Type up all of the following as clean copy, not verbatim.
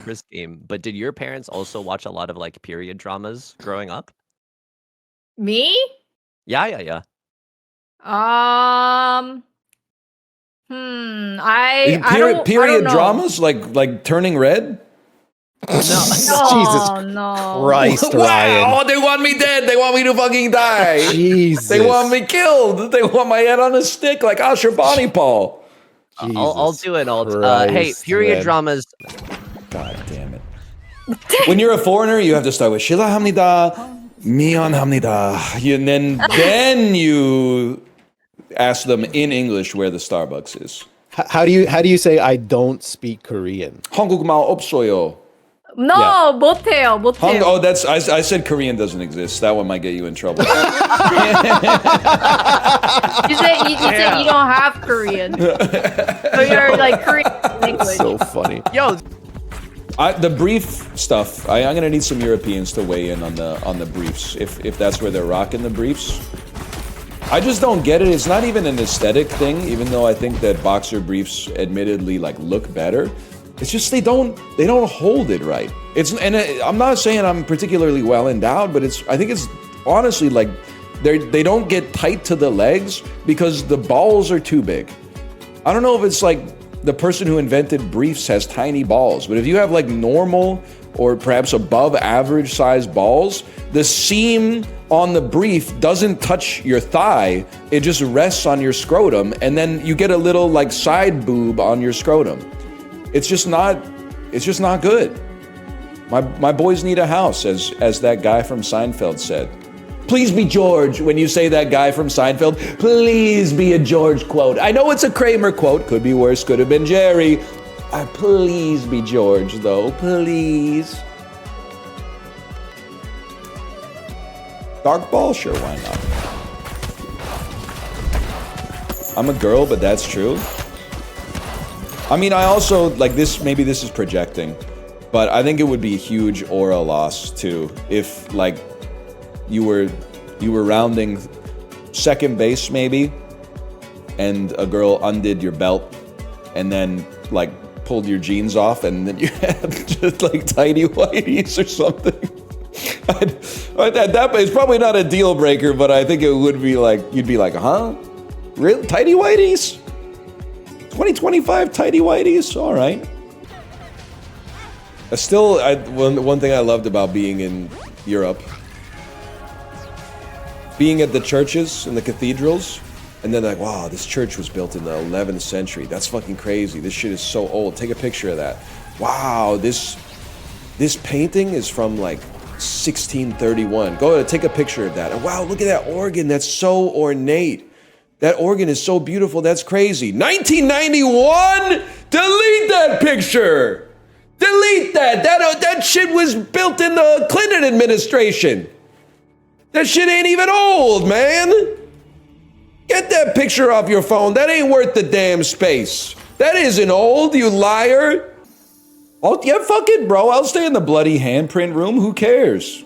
Chris game, but did your parents also watch a lot of like period dramas growing up? Me? Yeah. I don't period know. dramas like turning red. No. Jesus no. Christ, Ryan. Wow, they want me dead. They want me to fucking die. Jesus. They want me killed. They want my head on a stick like Ashur Paul. I'll do an alt. Hey, Christ, period man. dramas. God damn it. When you're a foreigner, you have to start with Shila Hamnida, Mion Hamnida. Then you ask them in English where the Starbucks is. How do you say I don't speak Korean? 한국말 없어요. No, Yeah. 못해요. Oh, that's I said Korean doesn't exist. That one might get you in trouble. You said you don't have Korean. So you're like Korean language. So funny. Yo, The brief stuff. I'm gonna need some Europeans to weigh in on the briefs if that's where they're rocking the briefs. I just don't get it. It's not even an aesthetic thing, even though I think that boxer briefs admittedly like look better. It's just they don't hold it right. I'm not saying I'm particularly well endowed, but I think it's honestly like they don't get tight to the legs because the balls are too big. I don't know if it's like the person who invented briefs has tiny balls, but if you have like normal or perhaps above average sized balls, the seam on the brief doesn't touch your thigh, it just rests on your scrotum, and then you get a little like side boob on your scrotum. It's just not good. My boys need a house, as that guy from Seinfeld said. Please be George when you say that guy from Seinfeld. Please be a George quote. I know it's a Kramer quote. Could be worse, could have been Jerry. Please be George, though. Please. Dark ball? Sure, why not? I'm a girl, but that's true. I mean, I also, like this, maybe this is projecting, but I think it would be a huge aura loss, too, if, like, you were rounding second base, maybe, and a girl undid your belt, and then, like, pulled your jeans off, and then you had just, like, tidy whities or something. It's probably not a deal breaker, but I think it would be like, you'd be like, huh? Real tidy whities? 2025 tidy whities? All right. One thing I loved about being in Europe, being at the churches and the cathedrals, and then like, wow, this church was built in the 11th century. That's fucking crazy. This shit is so old. Take a picture of that. Wow, this painting is from like 1631. Go ahead, take a picture of that. And wow, look at that organ. That's so ornate. That organ is so beautiful. That's crazy. 1991? Delete that picture. Delete that. That shit was built in the Clinton administration. That shit ain't even old, man. Get that picture off your phone. That ain't worth the damn space. That isn't old, you liar. Oh, yeah, fuck it, bro. I'll stay in the bloody handprint room. Who cares?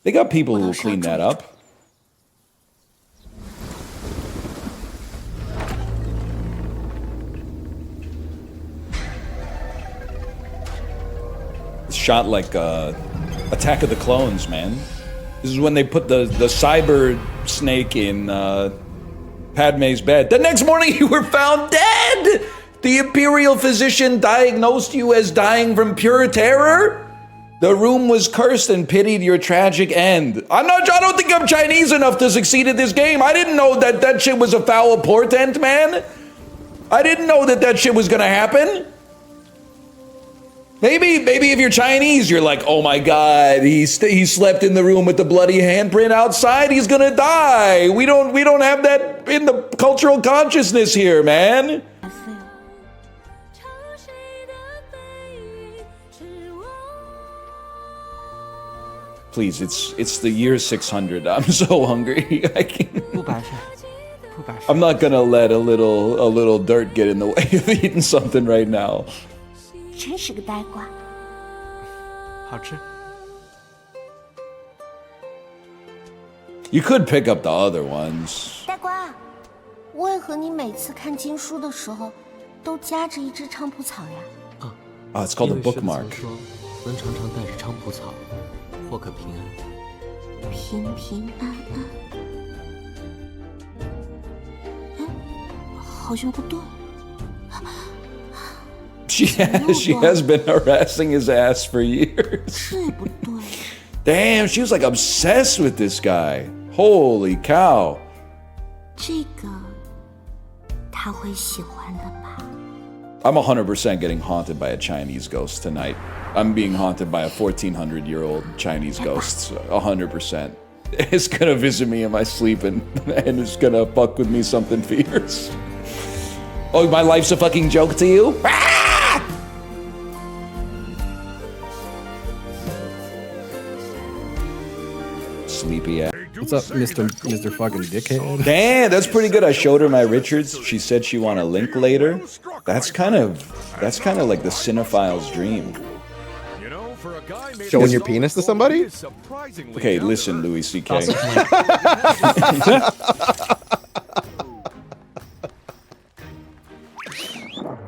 They got people who will clean that up. It's shot like Attack of the Clones, man. This is when they put the cyber snake in Padme's bed. The next morning you were found dead! The Imperial physician diagnosed you as dying from pure terror? The room was cursed and pitied your tragic end. I don't think I'm Chinese enough to succeed at this game. I didn't know that shit was a foul portent, man. I didn't know that shit was gonna happen. Maybe if you're Chinese, you're like, oh my God, he slept in the room with the bloody handprint outside. He's gonna die. We don't have that in the cultural consciousness here, man. Please, it's the year 600. I'm so hungry. I can't. I'm not gonna let a little dirt get in the way of eating something right now. 真是个呆瓜。好吃。 You could pick up the other ones. 呆瓜，为何你每次看经书的时候都夹着一只菖蒲草呀？ Oh, it's called a 因为狮子曾 bookmark. 说能常常带着菖蒲草，或可平安。平平安安。哎，好像不对。 She has been harassing his ass for years. 对不对？ Damn, she was like obsessed with this guy. Holy cow. 这个他会喜欢的吧？ I'm 100% getting haunted by a Chinese ghost tonight. I'm being haunted by a 1400-year-old Chinese ghost. 100%. It's gonna visit me in my sleep and it's gonna fuck with me something fierce. Oh, my life's a fucking joke to you? Sleepy ass. What's up, Mr. fucking dickhead? Damn, that's pretty good. I showed her my Richards. She said she want a link later. That's kind of like the cinephile's dream. Showing your penis to somebody? Okay, listen, Louis C.K.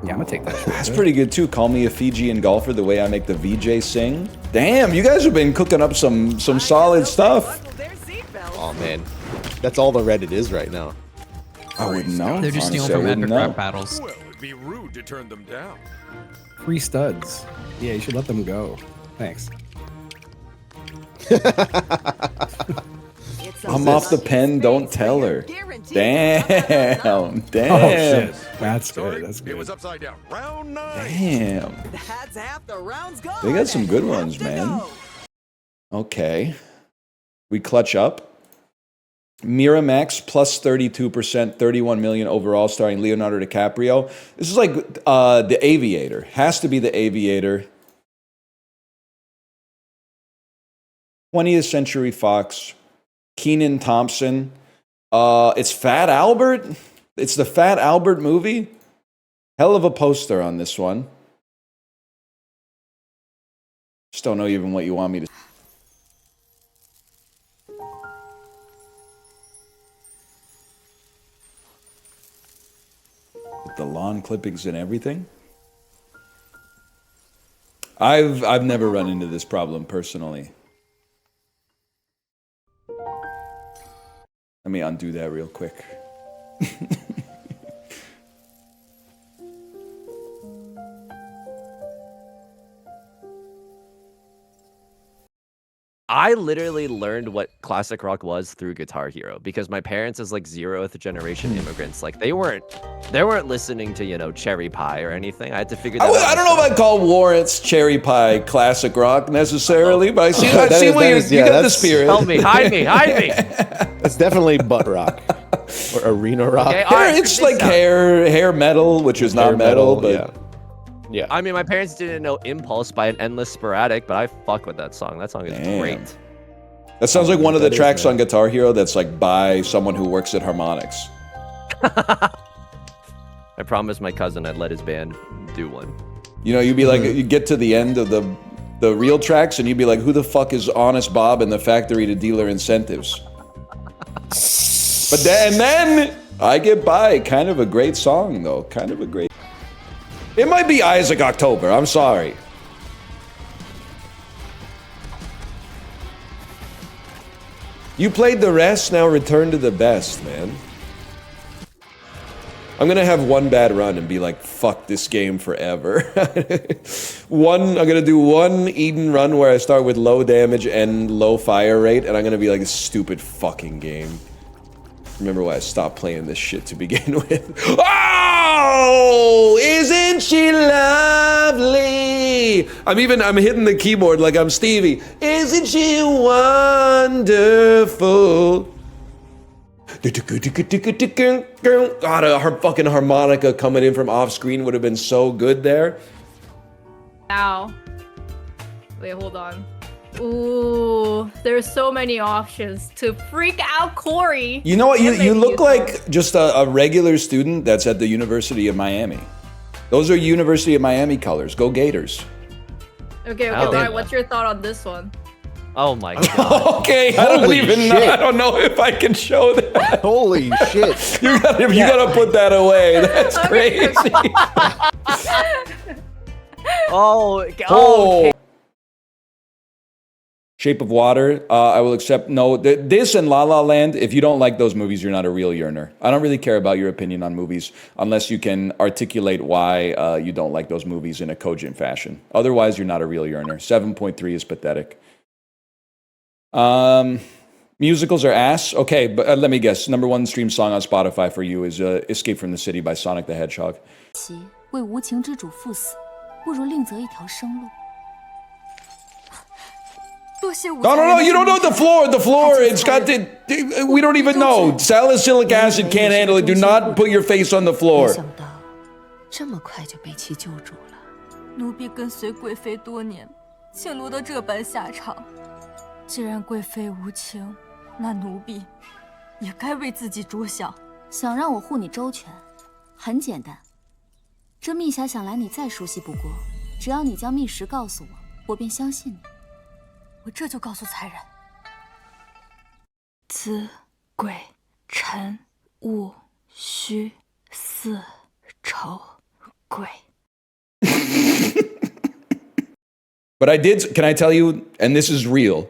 Yeah, I'm gonna take that shit. That's pretty good too. Call me a Fijian golfer the way I make the VJ sing. Damn, you guys have been cooking up some solid stuff. Oh man, that's all the Reddit is right now. I wouldn't know. They're just stealing Honestly, I from wouldn't epic know. rap battles. Well, it'd be rude to turn them down. Free studs. Yeah, you should let them go. Thanks. I'm off the pen. Don't tell her. Damn, Oh damn, shit, that's good. That's It was good. upside down. Round 9. damn. That's half the rounds gone. They got some good Half ones, to man. go. Okay, we clutch up. Miramax plus 32%, 31 million overall, starring Leonardo DiCaprio. This is like The Aviator. Has to be The Aviator. 20th Century Fox. Keenan Thompson. It's Fat Albert. It's the Fat Albert movie. Hell of a poster on this one. Just don't know even what you want me to. With the lawn clippings and everything. I've never run into this problem personally. Let me undo that real quick. I literally learned what classic rock was through Guitar Hero because my parents is like 0th generation immigrants. Like they weren't listening to, you know, Cherry Pie or anything. I had to figure that out. I don't know if I'd call Warrant's Cherry Pie classic rock necessarily, but I see That is- where that you is- got the that's- spirit. Help me, hide me, hide me. That's definitely butt rock or arena rock. Okay, all right, It's check like this out. hair metal, which is not Hair metal, but yeah. Yeah. I mean, my parents didn't know Impulse by an Endless Sporadic, but I fuck with that song. That song is Damn. great. that sounds like one of the That is tracks nice. on Guitar Hero that's like by someone who works at Harmonix. I promised my cousin I'd let his band do one. You know, you'd be like, you get to the end of the real tracks, and you'd be like, who the fuck is Honest Bob in the factory to dealer incentives? But then I get by. Kind of a great song, though. Kind of a great. It might be Isaac October. I'm sorry. You played the rest, now return to the best, man. I'm gonna have one bad run and be like, fuck this game forever. I'm gonna do one Eden run where I start with low damage and low fire rate, and I'm gonna be like, a stupid fucking game. Remember why I stopped playing this shit to begin with. Oh, isn't she lovely? I'm hitting the keyboard like I'm Stevie. Isn't she wonderful? God, her fucking harmonica coming in from off screen would have been so good there. Now. Wait, hold on. Ooh, there's so many options to freak out Corey. You know what? And You make look use like of. just a regular student that's at the University of Miami. Those are University of Miami colors. Go Gators. Okay, Oh. Ryan, what's your thought on this one? Oh my god. Okay, I don't Holy even know. shit. I don't know if I can show that. Holy shit. You gotta put that away. That's Okay. crazy. Oh. Shape of Water, I will accept. No, this and La La Land, if you don't like those movies, you're not a real yearner. I don't really care about your opinion on movies unless you can articulate why you don't like those movies in a cogent fashion. Otherwise, you're not a real yearner. 7.3 is pathetic. Musicals are ass. Okay, but let me guess. Number one stream song on Spotify for you is Escape from the City by Sonic the Hedgehog. 为无情之主赴死，不如另择一条生路。 No, you don't know the floor. The floor, it's got the... We don't even know. Salicylic acid can't handle it. Do not put your face on the floor. 没想到这么快就被其救主了。奴婢跟随贵妃多年，却落得这般下场。既然贵妃无情，那奴婢也该为自己着想。想让我护你周全，很简单。这密匣想来你再熟悉不过，只要你将密实告诉我，我便相信你。 我这就告诉才人。子贵臣勿须似愁贵。 But I did, can I tell you, and this is real,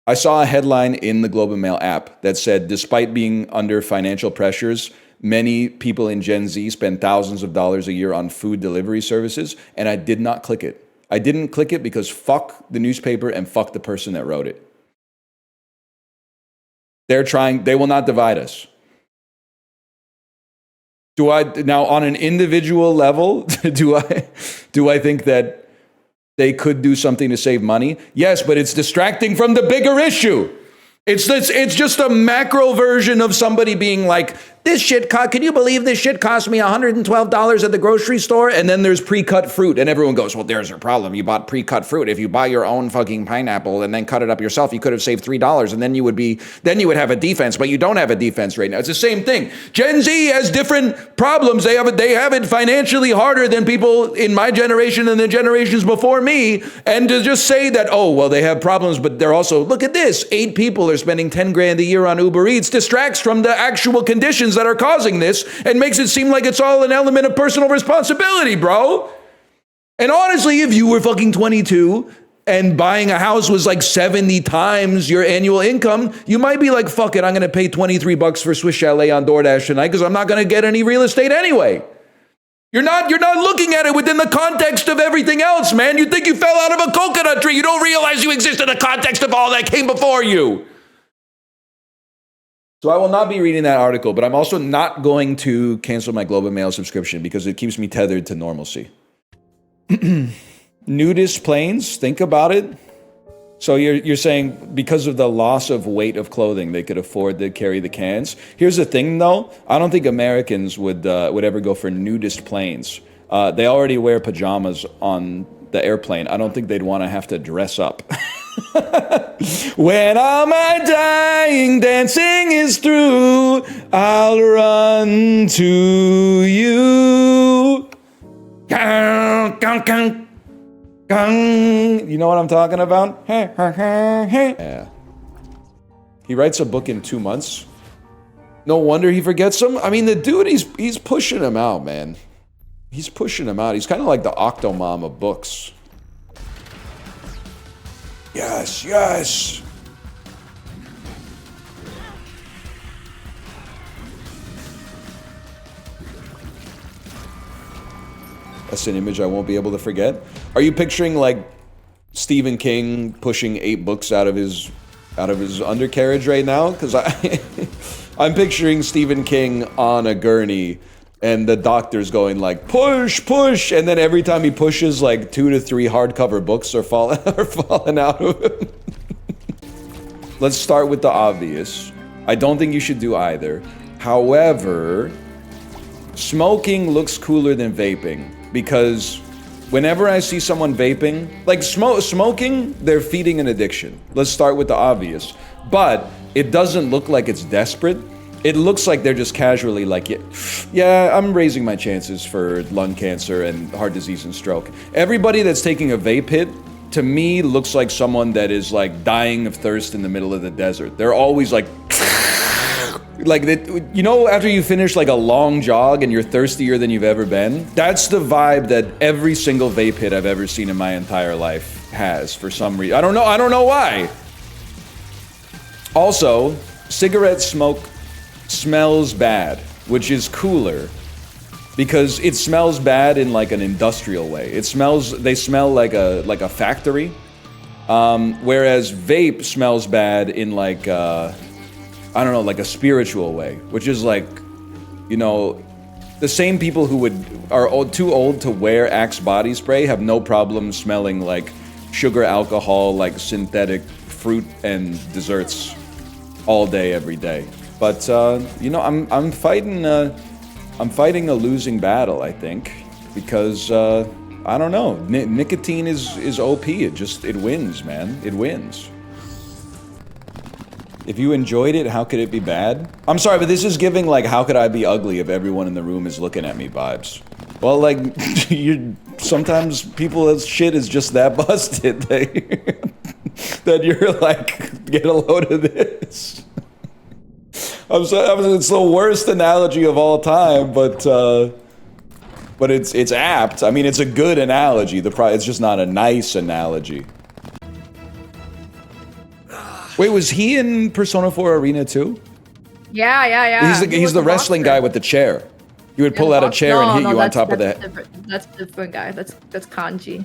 I saw a headline in the Globe and Mail app that said, despite being under financial pressures, many people in Gen Z spend thousands of dollars a year on food delivery services, and I did not click it. I didn't click it because fuck the newspaper and fuck the person that wrote it. They will not divide us. Do I, now on an individual level, do I think that they could do something to save money? Yes, but it's distracting from the bigger issue. It's just a macro version of somebody being like, this shit, can you believe this shit cost me $112 at the grocery store? And then there's pre-cut fruit. And everyone goes, well, there's your problem. You bought pre-cut fruit. If you buy your own fucking pineapple and then cut it up yourself, you could have saved $3. And then you would have a defense, but you don't have a defense right now. It's the same thing. Gen Z has different problems. They have it financially harder than people in my generation and the generations before me. And to just say that, oh, well, they have problems, but they're also, look at this. 8 people are spending 10 grand a year on Uber Eats, distracts from the actual conditions that are causing this and makes it seem like it's all an element of personal responsibility, bro. And honestly, if you were fucking 22 and buying a house was like 70 times your annual income, you might be like, fuck it, I'm going to pay 23 bucks for Swiss Chalet on DoorDash tonight because I'm not going to get any real estate anyway. You're not looking at it within the context of everything else, man. You think you fell out of a coconut tree. You don't realize you exist in the context of all that came before you. So I will not be reading that article, but I'm also not going to cancel my Globe and Mail subscription because it keeps me tethered to normalcy. Nudist planes, think about it. So you're saying because of the loss of weight of clothing, they could afford to carry the cans. Here's the thing, though. I don't think Americans would ever go for nudist planes. They already wear pajamas on the airplane. I don't think they'd want to have to dress up. When all my dying dancing is through, I'll run to you. You know what I'm talking about? Yeah. He writes a book in 2 months. No wonder he forgets them. I mean, the dude, he's pushing him out, man. He's pushing him out. He's kind of like the Octomom of books. Yes, yes. That's an image I won't be able to forget. Are you picturing like Stephen King pushing 8 books out of his undercarriage right now? Because I'm picturing Stephen King on a gurney and the doctor's going like, push, push. And then every time he pushes, like 2 to 3 hardcover books are falling out of him. Let's start with the obvious. I don't think you should do either. However, smoking looks cooler than vaping because whenever I see someone vaping, like smoking, they're feeding an addiction. Let's start with the obvious. But it doesn't look like it's desperate. It looks like they're just casually like, yeah, I'm raising my chances for lung cancer and heart disease and stroke. Everybody that's taking a vape hit, to me, looks like someone that is like dying of thirst in the middle of the desert. They're always like, like that, you know, after you finish like a long jog and you're thirstier than you've ever been, that's the vibe that every single vape hit I've ever seen in my entire life has for some reason. I don't know why. Also, cigarette smoke smells bad, which is cooler because it smells bad in like an industrial way. They smell like a factory. Whereas vape smells bad in like I don't know, like a spiritual way, which is like, you know, the same people who are too old to wear Axe body spray have no problem smelling like sugar, alcohol, like synthetic fruit and desserts all day, every day. But you know, I'm fighting a losing battle, I think, because I don't know, nicotine is OP. It wins, man. It wins. If you enjoyed it, how could it be bad? I'm sorry, but this is giving like, how could I be ugly if everyone in the room is looking at me vibes. Well, like, sometimes people's shit is just that busted that you're like, get a load of this. I'm sorry, it's the worst analogy of all time, but it's apt. I mean, it's a good analogy. It's just not a nice analogy. Wait, was he in Persona 4 Arena too? Yeah. He's the wrestling guy with the chair. You would pull out a chair and hit you on top of the head. That's a different guy. That's Kanji.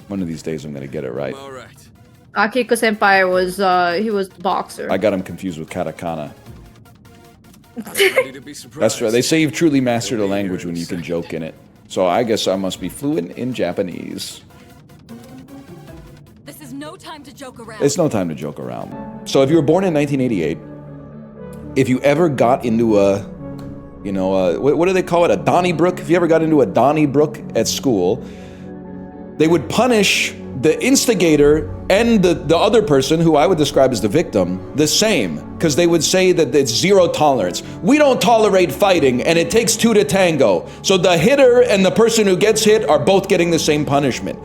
One of these days I'm gonna get it right. All right. Akiko Senpai was he was the boxer. I got him confused with katakana. Ready to be surprised. That's right. They say you've truly mastered a language when you can joke in it. So I guess I must be fluent in Japanese. This is no time to joke around. It's no time to joke around. So if you were born in 1988, if you ever got into a, you know, what do they call it? A Donnybrook? If you ever got into a Donnybrook at school, they would punish the instigator and the other person, who I would describe as the victim, the same. Because they would say that it's zero tolerance. We don't tolerate fighting, and it takes two to tango. So the hitter and the person who gets hit are both getting the same punishment.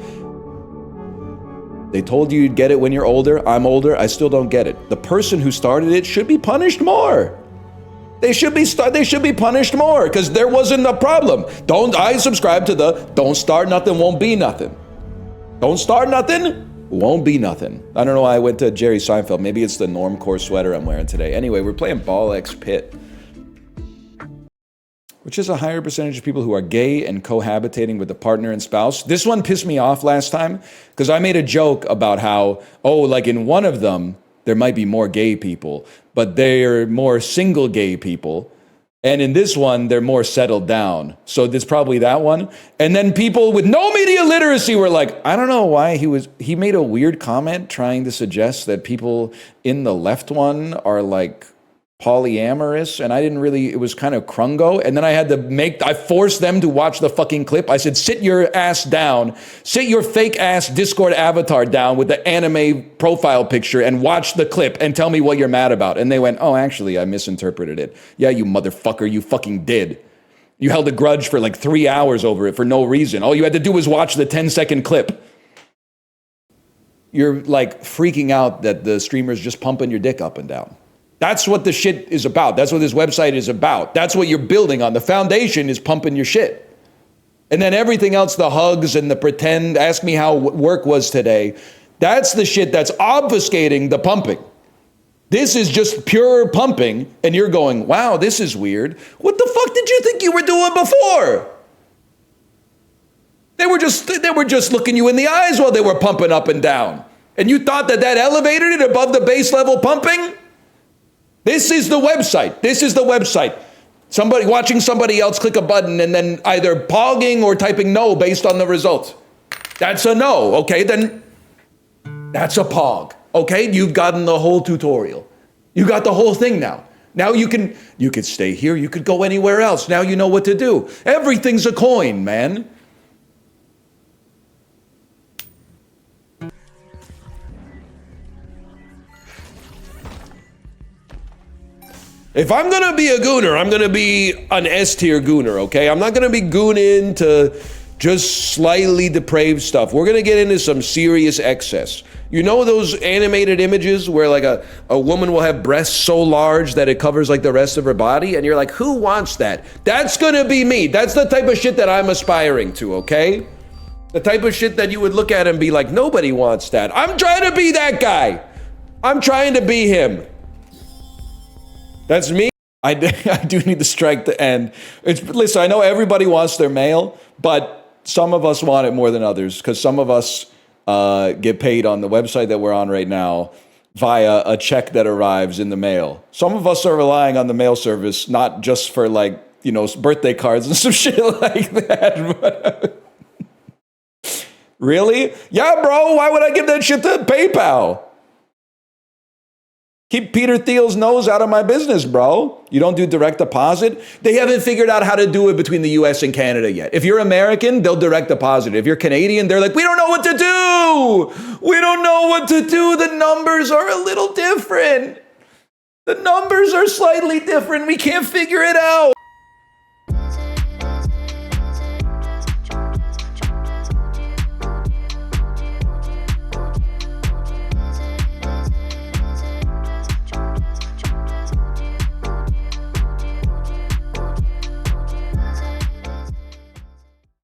They told you you'd get it when you're older. I'm older. I still don't get it. The person who started it should be punished more. They should be punished more because there wasn't a problem. I subscribe to the don't start nothing, won't be nothing. Don't start nothing, won't be nothing. I don't know why I went to Jerry Seinfeld. Maybe it's the normcore sweater I'm wearing today. Anyway, we're playing Ball X Pit, which is a higher percentage of people who are gay and cohabitating with a partner and spouse. This one pissed me off last time because I made a joke about how, oh, like in one of them, there might be more gay people, but they're more single gay people. And in this one, they're more settled down. So it's probably that one. And then people with no media literacy were like, I don't know why he made a weird comment trying to suggest that people in the left one are like polyamorous, and I didn't really, it was kind of crungo, and then I forced them to watch the fucking clip. I said, sit your ass down, sit your fake ass Discord avatar down with the anime profile picture and watch the clip and tell me what you're mad about. And they went, oh, actually, I misinterpreted it. Yeah, you motherfucker, you fucking did. You held a grudge for like 3 hours over it for no reason. All you had to do was watch the 10-second clip. You're like freaking out that the streamer's just pumping your dick up and down. That's what the shit is about. That's what this website is about. That's what you're building on. The foundation is pumping your shit. And then everything else, the hugs and the pretend, ask me how work was today, that's the shit that's obfuscating the pumping. This is just pure pumping, and you're going, wow, this is weird. What the fuck did you think you were doing before? They were just looking you in the eyes while they were pumping up and down. And you thought that elevated it above the base level pumping? This is the website. This is the website. Somebody watching somebody else click a button and then either pogging or typing no based on the results. That's a no. Okay, then that's a pog. Okay, you've gotten the whole tutorial. You got the whole thing now. Now you could stay here. You could go anywhere else. Now you know what to do. Everything's a coin, man. If I'm gonna be a gooner, I'm gonna be an S-tier gooner, okay? I'm not gonna be gooning just slightly depraved stuff. We're gonna get into some serious excess. You know those animated images where like a woman will have breasts so large that it covers like the rest of her body? And you're like, who wants that? That's gonna be me. That's the type of shit that I'm aspiring to, okay? The type of shit that you would look at and be like, nobody wants that. I'm trying to be that guy. I'm trying to be him. That's me. I do need to strike the end. Listen, I know everybody wants their mail, but some of us want it more than others because some of us get paid on the website that we're on right now via a check that arrives in the mail. Some of us are relying on the mail service, not just for like, you know, birthday cards and some shit like that. Really? Yeah, bro, why would I give that shit to PayPal? Keep Peter Thiel's nose out of my business, bro. You don't do direct deposit? They haven't figured out how to do it between the US and Canada yet. If you're American, they'll direct deposit. If you're Canadian, they're like, we don't know what to do. We don't know what to do. The numbers are a little different. The numbers are slightly different. We can't figure it out.